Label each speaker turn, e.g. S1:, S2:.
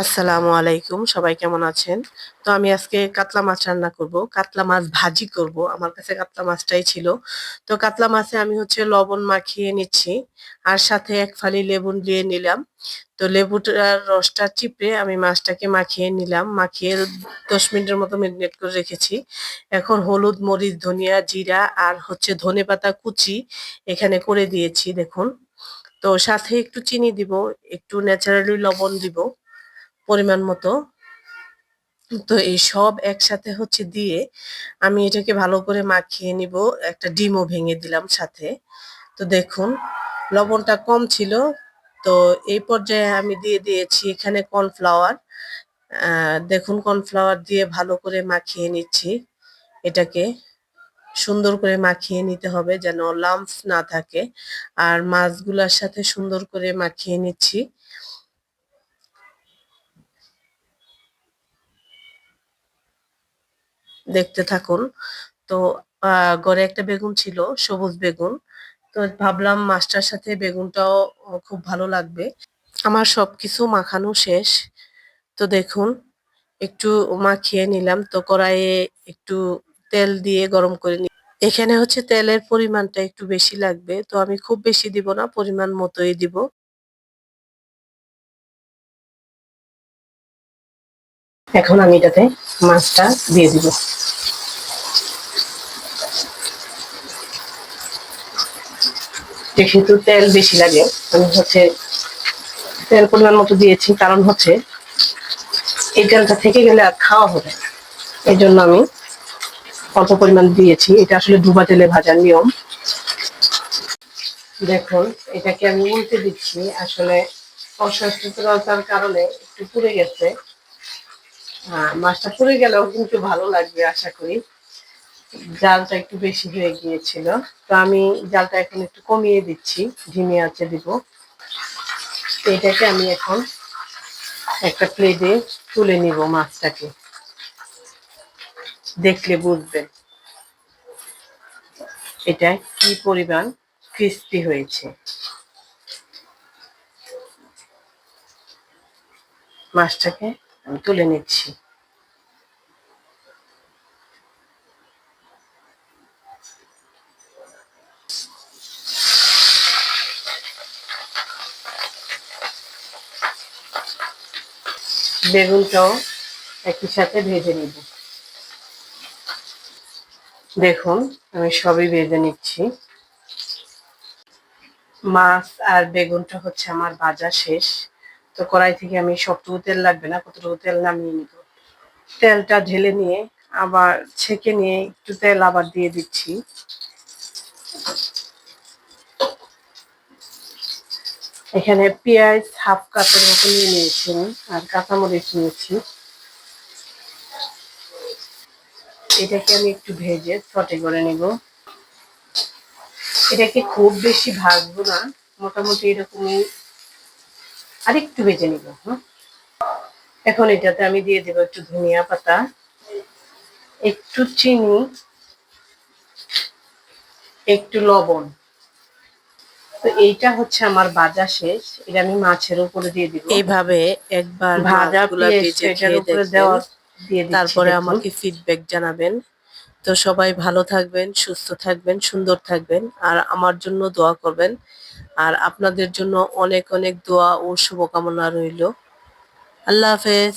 S1: আসসালামু আলাইকুম, সবাই কেমন আছেন? তো আমি আজকে কাতলা মাছ রান্না করব, কাতলা মাছ ভাজি করব। আমার কাছে কাতলা মাছটাই ছিল। তো কাতলা মাছে আমি লবণ মাখিয়ে নিচ্ছি, আর সাথে এক ফালি লেবু দিয়ে নিলাম। তো লেবুটার রসটা চিপে আমি মাছটাকে মাখিয়ে নিলাম, মাখিয়ে 10 মিনিটের মতো মেরিনেট করে রেখেছি। এখন হলুদ, মরিচ, ধনিয়া, জিরা আর ধনেপাতা কুচি এখানে করে দিয়েছি, দেখুন। তো সাথে একটু চিনি দিব, একটু ন্যাচারালি লবণ দিব পরিমাণ মতো। তো এই সব একসাথে দিয়ে আমি এটাকে ভালো করে মাখিয়ে নিব। একটা ডিমও ভেঙে দিলাম সাথে। তো দেখুন, লবণটা কম ছিল। তো এই পর্যায়ে আমি দিয়ে দিয়েছি এখানে কর্নফ্লাওয়ার। দেখুন, কর্নফ্লাওয়ার দিয়ে ভালো করে মাখিয়ে নিচ্ছি। এটাকে সুন্দর করে মাখিয়ে নিতে হবে যেন লাম্পস না থাকে। আর মাছগুলার সাথে সুন্দর করে মাখিয়ে নিচ্ছি। দেখতে থাকুন। তো ঘরে একটা বেগুন ছিল, সবুজ বেগুন। তো ভাবলাম মাছটার সাথে বেগুনটাও খুব ভালো লাগবে। আমার সবকিছু মাখানো শেষ। তো দেখুন, একটু মাখিয়ে নিলাম। তো কড়াইয়ে একটু তেল দিয়ে গরম করে নি। এখানে তেলের পরিমাণটা একটু বেশি লাগবে, তো আমি খুব বেশি দিব না, পরিমাণ মতোই দিব। এখন আমি এটাতে মাছটা দিয়ে দিব। যেহেতু তেল বেশি লাগে, আমি তেল পরিমাণ মতো দিয়েছি, কারণ এই তেলটা থেকে গেলে আর খাওয়া হবে না। এই জন্য আমি অল্প পরিমাণ দিয়েছি। এটা আসলে ডুবা তেলে ভাজার নিয়ম। দেখুন, এটাকে আমি উল্টে দিচ্ছি। আসলে অসচেতনতার কারণে একটু পুড়ে গেছে। মাছটা পুড়ে গেলেও কিন্তু ভালো লাগবে আশা করি। জালটা একটু বেশি হয়ে গিয়েছিল। তো আমি জালটা এখন একটু কমিয়ে দিচ্ছি, ধিমে আঁচে দিব। তো এটাকে আমি এখন একটা প্লেটে তুলে নিব মাছটাকে। দেখলে বুঝবেন এটা কি পরিমাণ ক্রিস্পি হয়েছে। মাছটাকে আমি তুলে নিচ্ছি। বেগুনটাও একই সাথে ভেজে নিব। দেখুন, আমি সবই ভেজে নিচ্ছি। মাছ আর বেগুনটা আমার ভাজা শেষ। তো কড়াই থেকে আমি সবটুকু তেল লাগবে না, কতটুকু তেল নামিয়ে নিব। তেলটা ঢেলে নিয়ে আবার ছেঁকে নিয়ে একটু তেল আবার দিয়ে দিচ্ছি। এখানে পেঁয়াজ হাফ কাপের মতো নিয়ে নিয়েছি আর কাঁচামরিচ নিয়েছি। এটাকে আমি একটু ভেজে সটে করে নিব। এটাকে খুব বেশি ভাজবো না, মোটামুটি এরকমই আরেকটু ভেজে নিব। এখন এটাতে আমি দিয়ে দেবো একটু ধনিয়া পাতা, একটু চিনি, একটু লবণ। তো এইটা আমার ভাজা শেষ। এটা আমি মাছের উপরে দিয়ে দিব। এইভাবে একবার ভাজা ভেজে এটার উপরে দেওয়া দিয়ে দিচ্ছি। তারপরে আমাকে ফিডব্যাক জানাবেন। তো সবাই ভালো থাকবেন, সুস্থ থাকবেন, সুন্দর থাকবেন, আর আমার জন্য দোয়া করবেন। আর আপনাদের জন্য অনেক অনেক দোয়া ও শুভকামনা রইল। আল্লাহ হাফেজ।